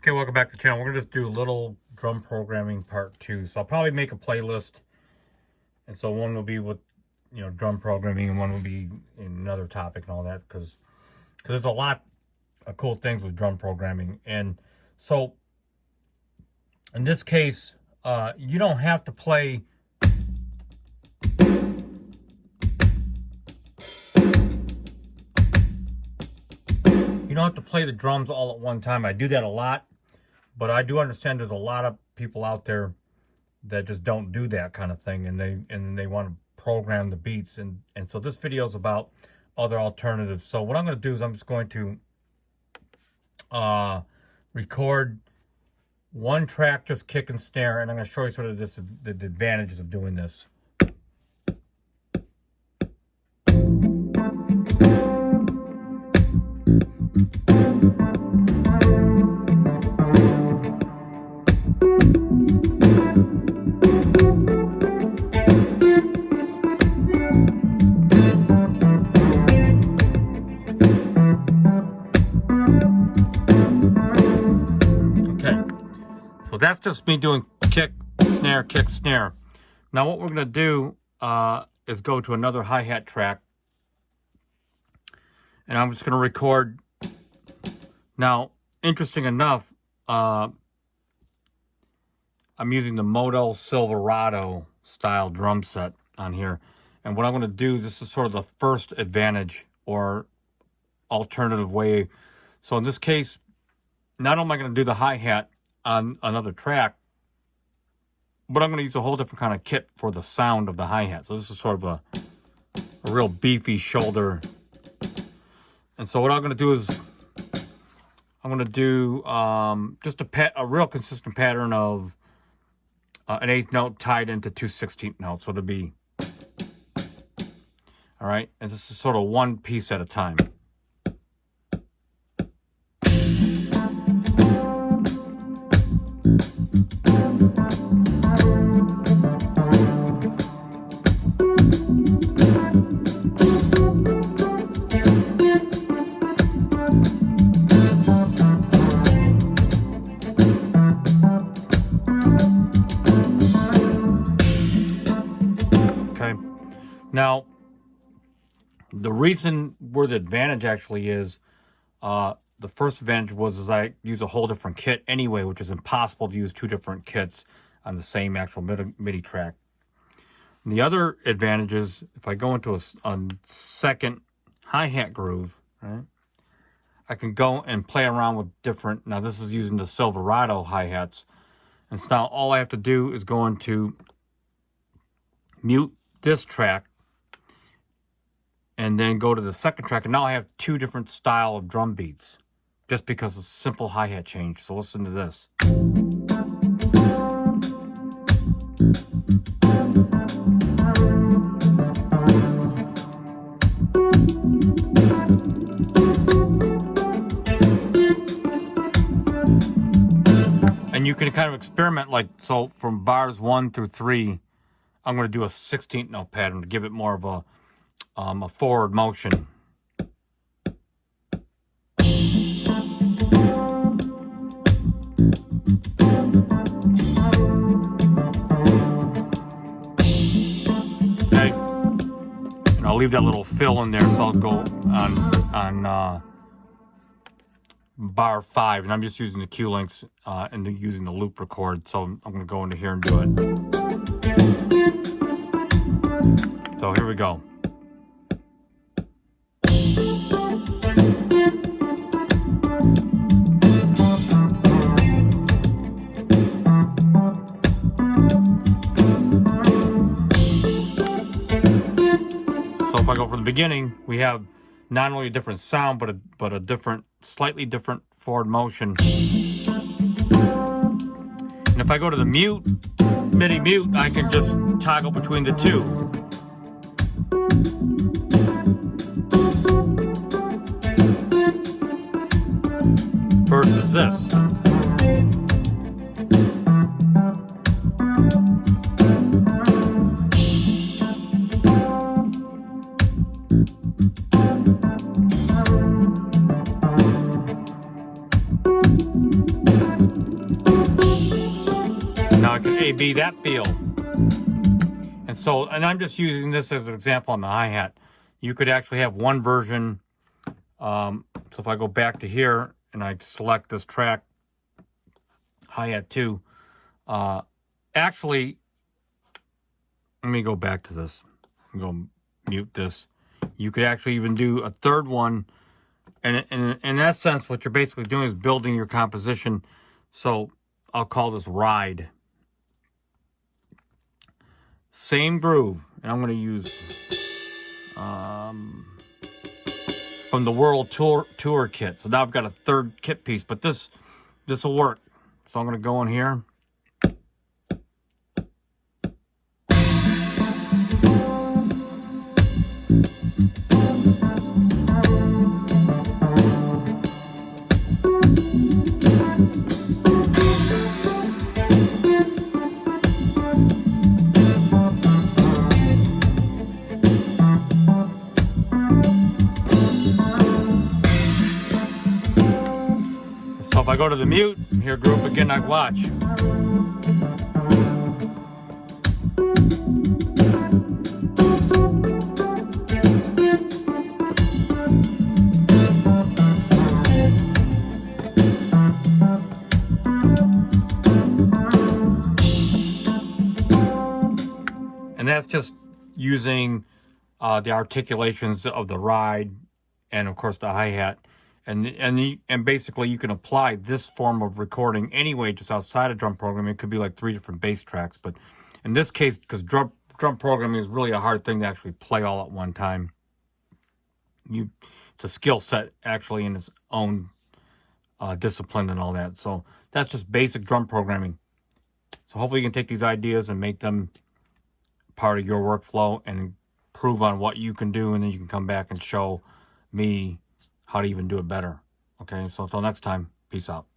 Okay, welcome back to the channel. We're gonna just do a little drum programming part 2. So I'll probably make a playlist, and so one will be with drum programming, and one will be in another topic and all that, because there's a lot of cool things with drum programming. And so in this case, you don't have to play the drums all at one time. I do that a lot, but I do understand there's a lot of people out there that just don't do that kind of thing, and they want to program the beats, and so this video is about other alternatives. So what I'm going to do is I'm just going to record one track, just kick and snare, and I'm going to show you sort of the advantages of doing this. So that's just me doing kick, snare, kick, snare. Now what we're going to do is go to another hi-hat track. And I'm just going to record. Now, interesting enough, I'm using the Model Silverado style drum set on here. And what I'm going to do, this is sort of the first advantage or alternative way. So in this case, not only am I going to do the hi-hat on another track, but I'm going to use a whole different kind of kit for the sound of the hi-hat. So this is sort of a real beefy shoulder. And so what I'm going to do is I'm going to do just a real consistent pattern of an 8th note tied into 2 16th notes. So it'll be, all right, and this is sort of one piece at a time. Now, the reason where the advantage actually is, the first advantage was I use a whole different kit anyway, which is impossible to use two different kits on the same actual MIDI track. And the other advantage is if I go into a second hi-hat groove, right, I can go and play around with different, now this is using the Silverado hi-hats, and so now all I have to do is go into mute this track, and then go to the second track, and now I have two different style of drum beats, just because of simple hi-hat change. So listen to this. And you can kind of experiment, like, so from bars 1 through 3, I'm going to do a 16th note pattern to give it more of a forward motion. Okay, and I'll leave that little fill in there, so I'll go on bar 5, and I'm just using the Q links and using the loop record. So I'm going to go into here and do it. So here we go. So if I go from the beginning, we have not only a different sound, but a different, slightly different forward motion. And if I go to the mute, MIDI mute, I can just toggle between the two. Versus this. A, B, that feel. And so, and I'm just using this as an example on the hi-hat. You could actually have one version. So if I go back to here and I select this track, hi-hat 2, actually, let me go back to this. I'm going to mute this. You could actually even do a third one. And in that sense, what you're basically doing is building your composition. So I'll call this Ride. Same groove. And I'm going to use from the World Tour kit. So now I've got a third kit piece, but this will work. So I'm going to go in here. So if I go to the mute, hear group again, I watch. And that's just using the articulations of the ride and of course the hi-hat. And basically you can apply this form of recording anyway, just outside of drum programming. It could be like 3 different bass tracks, but in this case, because drum programming is really a hard thing to actually play all at one time. It's a skill set actually in its own discipline and all that. So that's just basic drum programming. So hopefully you can take these ideas and make them part of your workflow and improve on what you can do, and then you can come back and show me how to even do it better. Okay, so until next time, peace out.